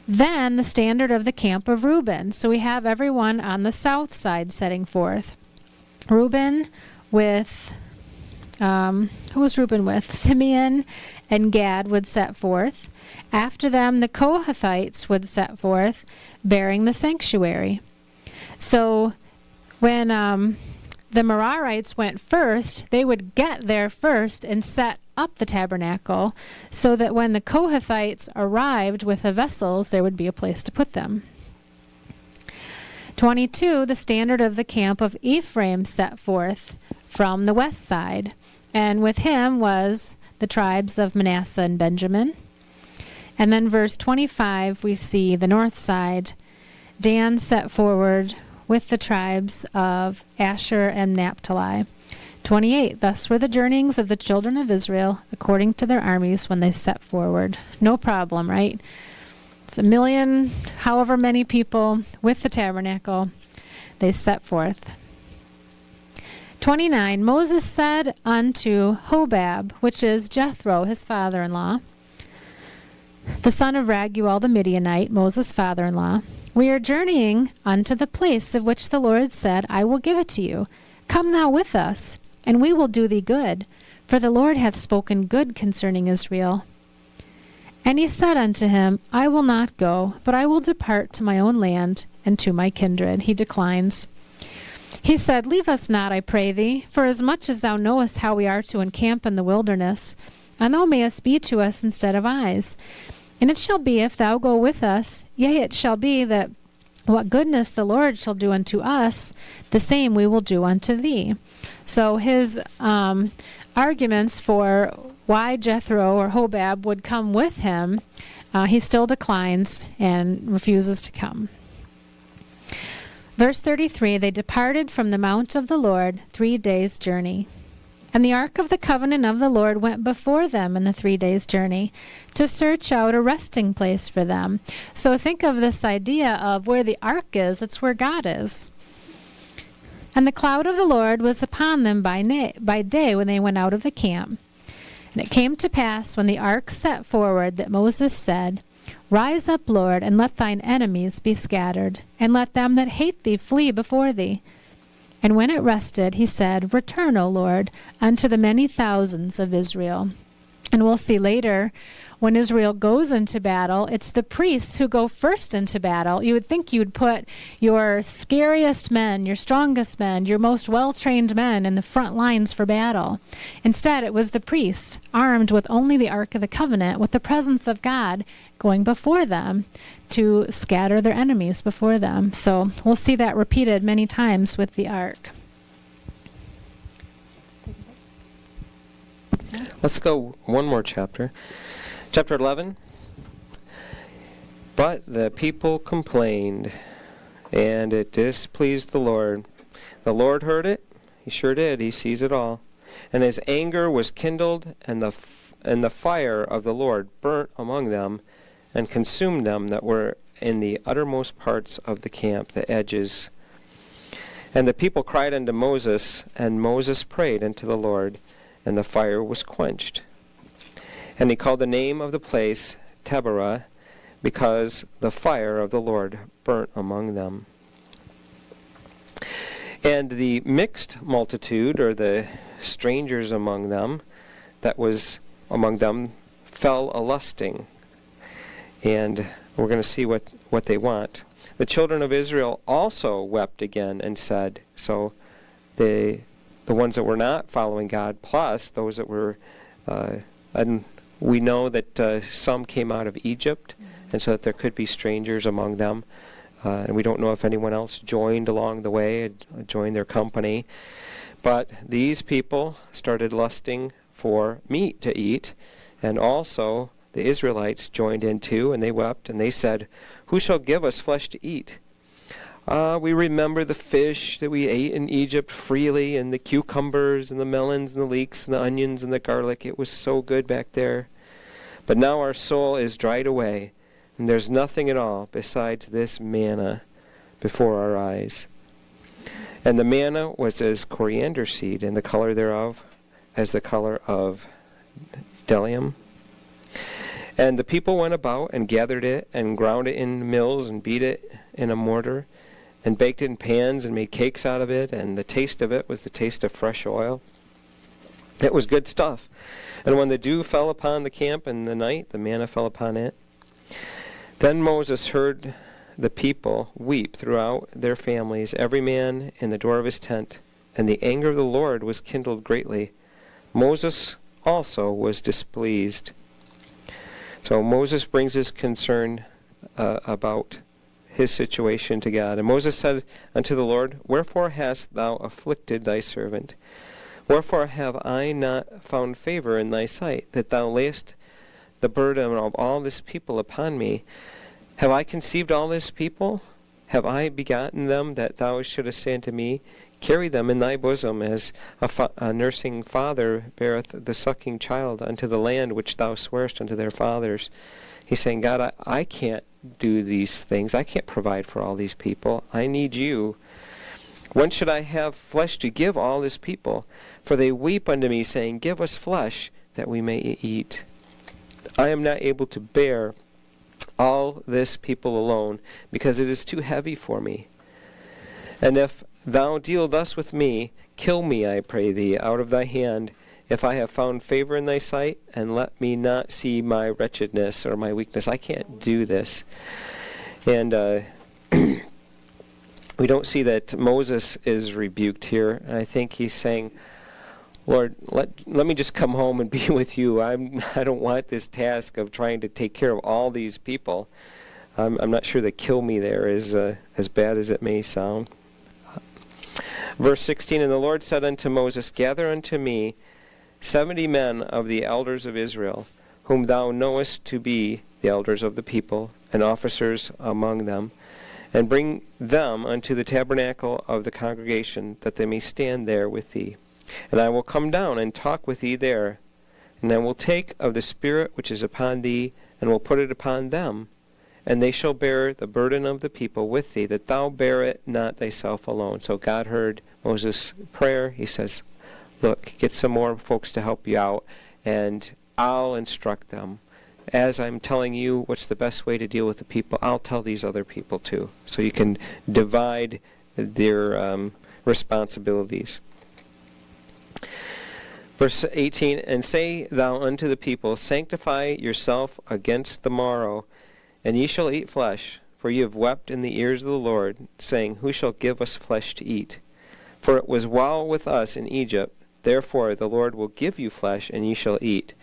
Then the standard of the camp of Reuben. So we have everyone on the south side setting forth. Reuben with, who was Reuben with? Simeon and Gad would set forth. After them, the Kohathites would set forth bearing the sanctuary. So when the Merarites went first, they would get there first and set up the tabernacle so that when the Kohathites arrived with the vessels, there would be a place to put them. 22, the standard of the camp of Ephraim set forth from the west side, and with him was the tribes of Manasseh and Benjamin. And then verse 25, we see the north side. Dan set forward with the tribes of Asher and Naphtali. 28, thus were the journeyings of the children of Israel according to their armies when they set forward. No problem, right? It's 1,000,000, however many people with the tabernacle. They set forth. 29, Moses said unto Hobab, which is Jethro, his father-in-law, the son of Raguel the Midianite, Moses' father-in-law, we are journeying unto the place of which the Lord said, I will give it to you. Come thou with us, and we will do thee good, for the Lord hath spoken good concerning Israel. And he said unto him, I will not go, but I will depart to my own land and to my kindred. He declines. He said, Leave us not, I pray thee, for as much as thou knowest how we are to encamp in the wilderness, and thou mayest be to us instead of eyes. And it shall be, if thou go with us, yea, it shall be that what goodness the Lord shall do unto us, the same we will do unto thee. So his arguments for why Jethro or Hobab would come with him, he still declines and refuses to come. Verse 33, they departed from the mount of the Lord 3 days' journey. And the ark of the covenant of the Lord went before them in the 3 days' journey to search out a resting place for them. So think of this idea of where the ark is, it's where God is. And the cloud of the Lord was upon them by day when they went out of the camp. And it came to pass when the ark set forward that Moses said, Rise up, Lord, and let thine enemies be scattered, and let them that hate thee flee before thee. And when it rested, he said, Return, O Lord, unto the many thousands of Israel. And we'll see later, when Israel goes into battle, it's the priests who go first into battle. You would think you would put your scariest men, your strongest men, your most well-trained men in the front lines for battle. Instead, it was the priests, armed with only the Ark of the Covenant, with the presence of God going before them to scatter their enemies before them. So we'll see that repeated many times with the Ark. Let's go one more chapter. Chapter 11. But the people complained, and it displeased the Lord. The Lord heard it. He sure did. He sees it all. And his anger was kindled, and the fire of the Lord burnt among them, and consumed them that were in the uttermost parts of the camp, the edges. And the people cried unto Moses, and Moses prayed unto the Lord, and the fire was quenched. And he called the name of the place Taberah, because the fire of the Lord burnt among them. And the mixed multitude, or the strangers among them, that was among them, fell a-lusting. And we're going to see what they want. The children of Israel also wept again and said, so the ones that were not following God, plus those that were, and we know that some came out of Egypt, and so that there could be strangers among them. And we don't know if anyone else joined along the way, joined their company. But these people started lusting for meat to eat, and also the Israelites joined in too, and they wept, and they said, Who shall give us flesh to eat? We remember the fish that we ate in Egypt freely, and the cucumbers, and the melons, and the leeks, and the onions, and the garlic. It was so good back there. But now our soul is dried away, and there's nothing at all besides this manna before our eyes. And the manna was as coriander seed, and the color thereof as the color of bdellium. And the people went about and gathered it, and ground it in mills, and beat it in a mortar, and baked it in pans, and made cakes out of it, and the taste of it was the taste of fresh oil. It was good stuff. And when the dew fell upon the camp in the night, the manna fell upon it. Then Moses heard the people weep throughout their families, every man in the door of his tent, and the anger of the Lord was kindled greatly. Moses also was displeased. So Moses brings his concern about his situation to God. And Moses said unto the Lord, Wherefore hast thou afflicted thy servant? Wherefore have I not found favor in thy sight, that thou layest the burden of all this people upon me? Have I conceived all this people? Have I begotten them, that thou shouldest say unto me, Carry them in thy bosom, as a nursing father beareth the sucking child unto the land which thou swarest unto their fathers? He's saying, God, I can't do these things. I can't provide for all these people. I need you. When should I have flesh to give all this people? For they weep unto me, saying, Give us flesh, that we may eat. I am not able to bear all this people alone, because it is too heavy for me. And if thou deal thus with me, kill me, I pray thee, out of thy hand, if I have found favor in thy sight, and let me not see my wretchedness or my weakness. I can't do this. And we don't see that Moses is rebuked here. And I think he's saying, Lord, let me just come home and be with you. I don't want this task of trying to take care of all these people. I'm not sure that kill me there is as bad as it may sound. Verse 16, And the Lord said unto Moses, Gather unto me 70 men of the elders of Israel, whom thou knowest to be the elders of the people, and officers among them, and bring them unto the tabernacle of the congregation, that they may stand there with thee. And I will come down and talk with thee there, and I will take of the Spirit which is upon thee, and will put it upon them, and they shall bear the burden of the people with thee, that thou bear it not thyself alone. So God heard Moses' prayer. He says, Look, get some more folks to help you out, and I'll instruct them. As I'm telling you what's the best way to deal with the people, I'll tell these other people too. So you can divide their responsibilities. Verse 18, and say thou unto the people, sanctify yourself against the morrow, and ye shall eat flesh, for ye have wept in the ears of the Lord, saying, who shall give us flesh to eat? For it was well with us in Egypt, therefore the Lord will give you flesh, and ye shall eat.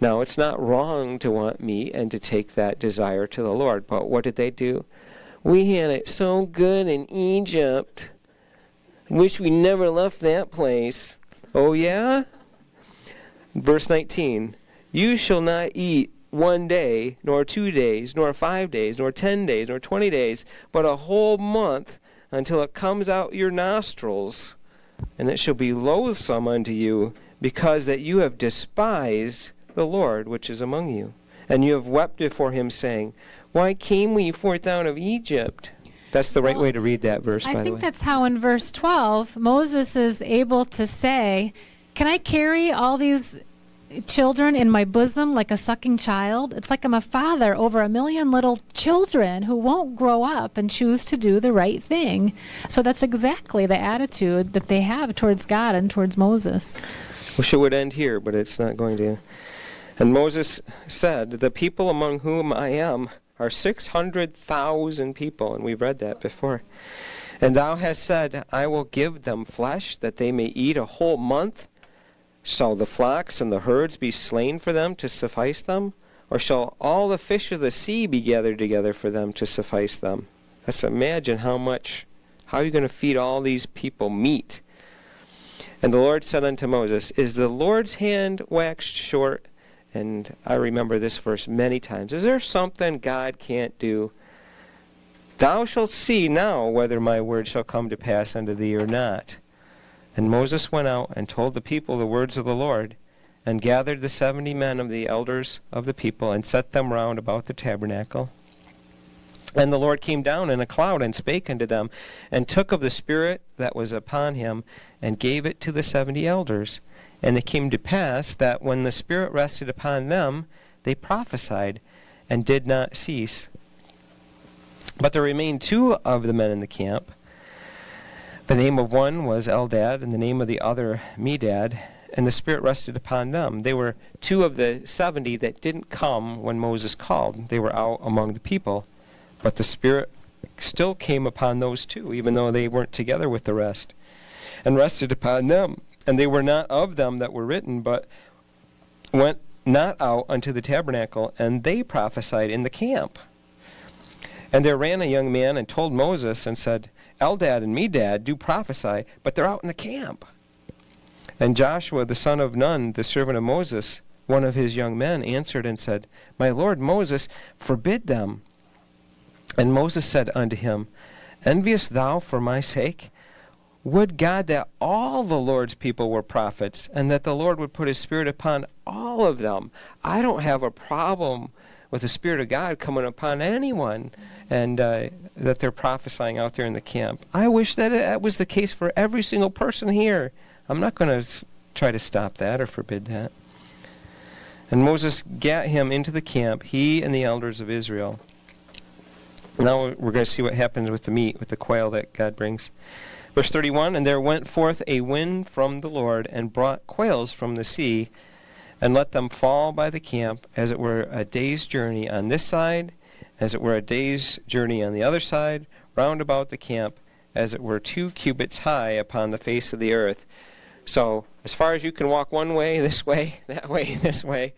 Now it's not wrong to want meat and to take that desire to the Lord, but what did they do? We had it so good in Egypt. Wish we never left that place. Oh yeah? Verse 19, you shall not eat 1 day, nor 2 days, nor 5 days, nor 10 days, nor 20 days, but a whole month, until it comes out your nostrils, and it shall be loathsome unto you, because that you have despised the Lord which is among you. And you have wept before him, saying, why came we forth out of Egypt? That's the right way to read that verse, by the way. I think that's how in verse 12, Moses is able to say, can I carry all these children in my bosom like a sucking child? It's like I'm a father over 1 million little children who won't grow up and choose to do the right thing. So that's exactly the attitude that they have towards God and towards Moses. Wish it would end here, but it's not going to. And Moses said, the people among whom I am are 600,000 people, and we've read that before. And thou hast said, I will give them flesh, that they may eat a whole month. Shall the flocks and the herds be slain for them to suffice them? Or shall all the fish of the sea be gathered together for them to suffice them? Let's imagine how are you going to feed all these people meat? And the Lord said unto Moses, is the Lord's hand waxed short? And I remember this verse many times. Is there something God can't do? Thou shalt see now whether my word shall come to pass unto thee or not. And Moses went out and told the people the words of the Lord, and gathered the 70 men of the elders of the people, and set them round about the tabernacle. And the Lord came down in a cloud, and spake unto them, and took of the Spirit that was upon him, and gave it to the 70 elders. And it came to pass that when the Spirit rested upon them, they prophesied, and did not cease. But there remained 2 of the men in the camp. The name of one was Eldad, and the name of the other Medad, and the Spirit rested upon them. They were 2 of the 70 that didn't come when Moses called. They were out among the people. But the Spirit still came upon those 2, even though they weren't together with the rest, and rested upon them. And they were not of them that were written, but went not out unto the tabernacle, and they prophesied in the camp. And there ran a young man and told Moses, and said, Eldad and Medad do prophesy, but they're out in the camp. And Joshua the son of Nun, the servant of Moses, one of his young men, answered and said, my lord Moses, forbid them. And Moses said unto him, enviest thou for my sake? Would God that all the Lord's people were prophets, and that the Lord would put his Spirit upon all of them. I don't have a problem with the Spirit of God coming upon anyone, and that they're prophesying out there in the camp. I wish that that was the case for every single person here. I'm not going to try to stop that or forbid that. And Moses gat him into the camp, he and the elders of Israel. Now we're going to see what happens with the meat, with the quail that God brings. Verse 31, and there went forth a wind from the Lord, and brought quails from the sea, and let them fall by the camp, as it were a day's journey on this side, as it were a day's journey on the other side, round about the camp, as it were 2 cubits high upon the face of the earth. So, as far as you can walk one way, this way, that way, this way.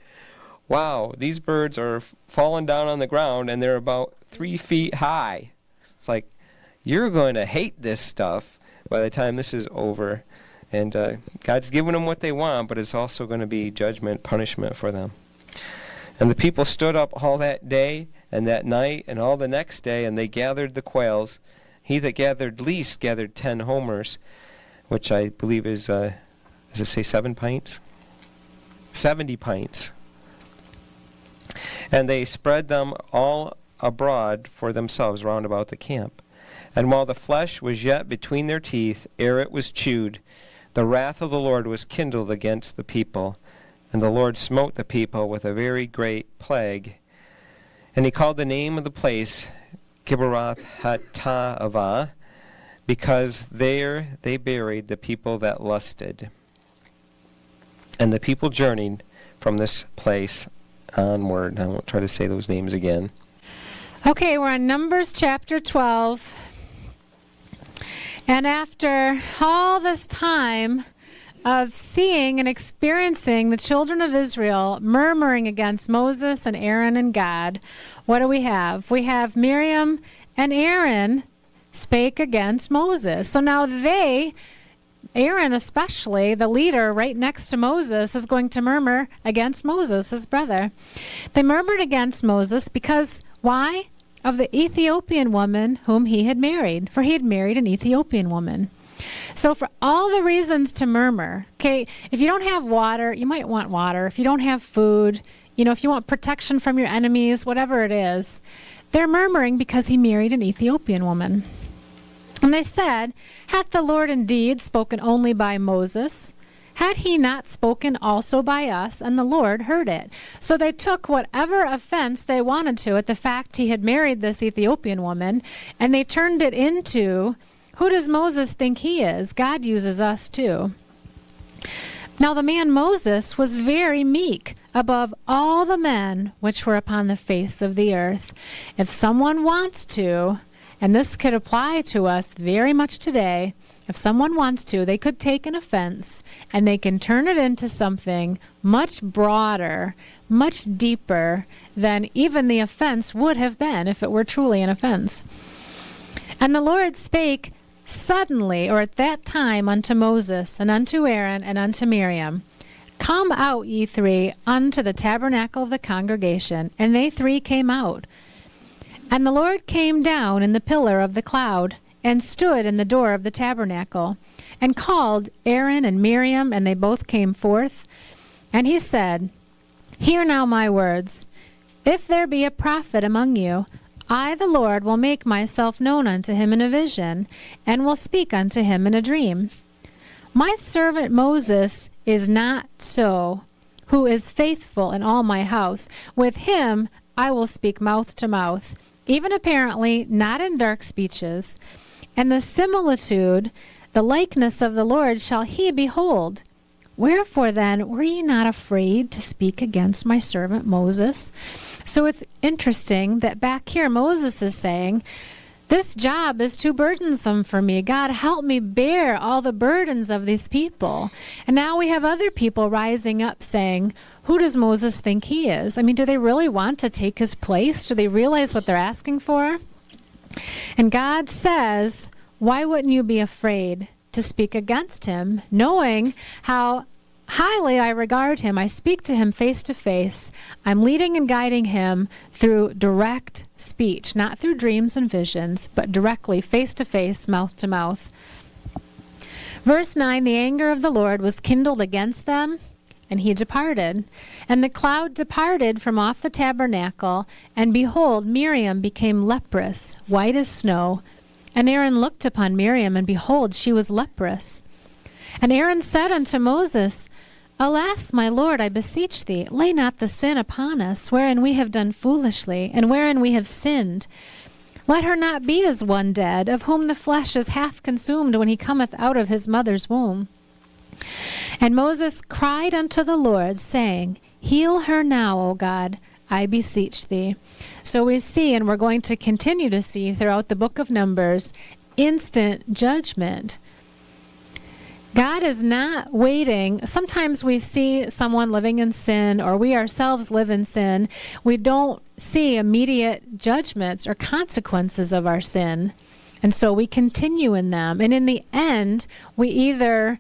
Wow, these birds are falling down on the ground, and they're about 3 feet high. It's like, you're going to hate this stuff by the time this is over. And God's given them what they want, but it's also going to be judgment, punishment for them. And the people stood up all that day and that night and all the next day, and they gathered the quails. He that gathered least gathered 10 homers, which I believe is, does it say 7 pints? 70 pints. And they spread them all abroad for themselves round about the camp. And while the flesh was yet between their teeth, ere it was chewed, the wrath of the Lord was kindled against the people, and the Lord smote the people with a very great plague. And he called the name of the place Kibroth Hattaavah, because there they buried the people that lusted. And the people journeyed from this place onward. I won't try to say those names again. Okay, we're on Numbers chapter 12. And after all this time of seeing and experiencing the children of Israel murmuring against Moses and Aaron and God, what do we have? We have Miriam and Aaron spake against Moses. So now Aaron especially, the leader right next to Moses, is going to murmur against Moses, his brother. They murmured against Moses because, why? Of the Ethiopian woman whom he had married, for he had married an Ethiopian woman. So for all the reasons to murmur, okay, if you don't have water, you might want water. If you don't have food, if you want protection from your enemies, whatever it is, they're murmuring because he married an Ethiopian woman. And they said, hath the Lord indeed spoken only by Moses? Had he not spoken also by us? And the Lord heard it. So they took whatever offense they wanted to at the fact he had married this Ethiopian woman, and they turned it into, who does Moses think he is? God uses us too. Now the man Moses was very meek above all the men which were upon the face of the earth. If someone wants to, and this could apply to us very much today, if someone wants to, they could take an offense and they can turn it into something much broader, much deeper than even the offense would have been if it were truly an offense. And the Lord spake suddenly, or at that time, unto Moses, and unto Aaron, and unto Miriam, Come out, ye three, unto the tabernacle of the congregation. And they three came out. And the Lord came down in the pillar of the cloud, and stood in the door of the tabernacle, and called Aaron and Miriam, and they both came forth. And he said, Hear now my words. If there be a prophet among you, I, the Lord, will make myself known unto him in a vision, and will speak unto him in a dream. My servant Moses is not so, who is faithful in all my house. With him I will speak mouth to mouth, even apparently not in dark speeches. And the similitude, the likeness of the Lord shall he behold. Wherefore then were ye not afraid to speak against my servant Moses? So it's interesting that back here Moses is saying, this job is too burdensome for me. God, help me bear all the burdens of these people. And now we have other people rising up saying, who does Moses think he is? I mean, do they really want to take his place? Do they realize what they're asking for? And God says, why wouldn't you be afraid to speak against him, knowing how highly I regard him? I speak to him face to face. I'm leading and guiding him through direct speech, not through dreams and visions, but directly, face to face, mouth to mouth. Verse 9, the anger of the Lord was kindled against them, and he departed. And the cloud departed from off the tabernacle, and behold, Miriam became leprous, white as snow. And Aaron looked upon Miriam, and behold, she was leprous. And Aaron said unto Moses, Alas, my Lord, I beseech thee, lay not the sin upon us, wherein we have done foolishly, and wherein we have sinned. Let her not be as one dead, of whom the flesh is half consumed when he cometh out of his mother's womb. And Moses cried unto the Lord, saying, Heal her now, O God, I beseech thee. So we see, and we're going to continue to see throughout the book of Numbers, instant judgment. God is not waiting. Sometimes we see someone living in sin, or we ourselves live in sin. We don't see immediate judgments or consequences of our sin. And so we continue in them. And in the end, we either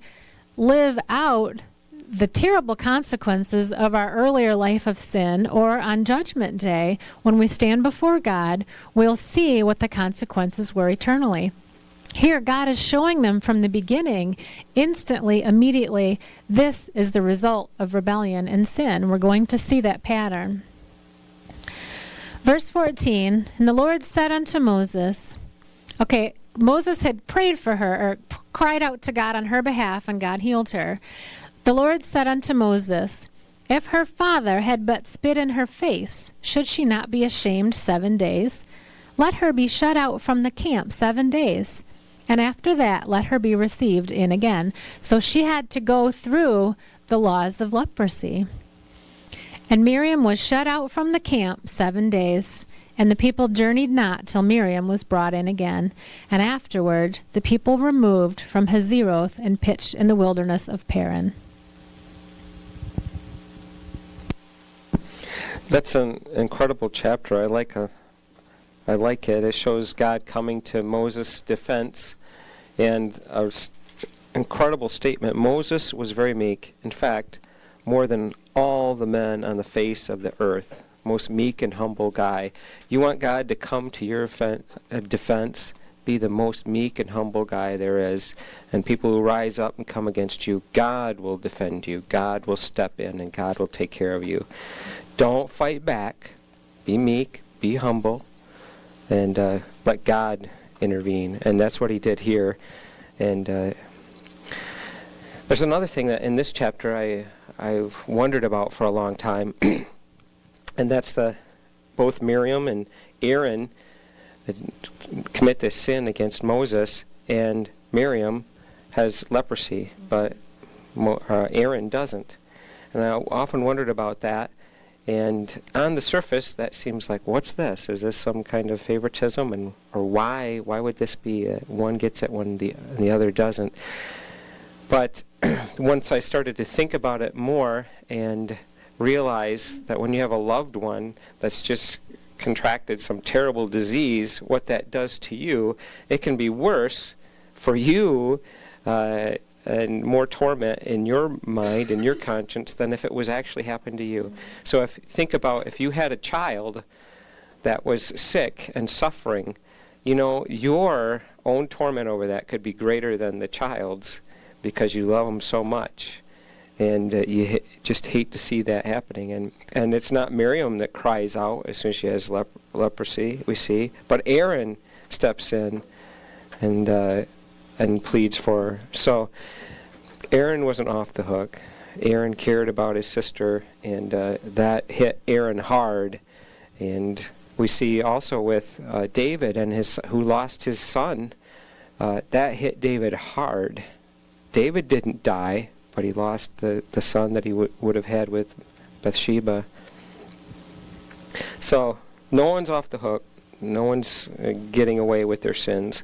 live out the terrible consequences of our earlier life of sin, or on Judgment Day, when we stand before God, we'll see what the consequences were eternally. Here, God is showing them from the beginning, instantly, immediately, this is the result of rebellion and sin. We're going to see that pattern. Verse 14, and the Lord said unto Moses, okay, Moses had prayed for her, or cried out to God on her behalf, and God healed her. The Lord said unto Moses, If her father had but spit in her face, should she not be ashamed 7 days? Let her be shut out from the camp 7 days. and after that let her be received in again. So she had to go through the laws of leprosy. And Miriam was shut out from the camp 7 days, and the people journeyed not till Miriam was brought in again. And afterward the people removed from Hazeroth and pitched in the wilderness of Paran. That's an incredible chapter. I like it. It shows God coming to Moses' defense, and an incredible statement. Moses was very meek. In fact, more than all the men on the face of the earth, most meek and humble guy. You want God to come to your defense? Be the most meek and humble guy there is. And people who rise up and come against you, God will defend you. God will step in, and God will take care of you. Don't fight back. Be meek, be humble, and let God intervene. And that's what he did here. And there's another thing that in this chapter I've wondered about for a long time, and that's both Miriam and Aaron commit this sin against Moses, and Miriam has leprosy, but Aaron doesn't. And I often wondered about that. And on the surface, that seems like, what's this? Is this some kind of favoritism? Or why? Why would this be one gets it when the other doesn't? But once I started to think about it more and realize that when you have a loved one that's just contracted some terrible disease, what that does to you, it can be worse for you and more torment in your mind and your conscience than if it was actually happened to you. So think about if you had a child that was sick and suffering, your own torment over that could be greater than the child's because you love them so much. And you just hate to see that happening. And it's not Miriam that cries out as soon as she has leprosy, we see, but Aaron steps in and pleads for her. So Aaron wasn't off the hook. Aaron cared about his sister, and that hit Aaron hard. And we see also with David and who lost his son, that hit David hard. David didn't die, but he lost the son that he would have had with Bathsheba. So no one's off the hook. No one's getting away with their sins.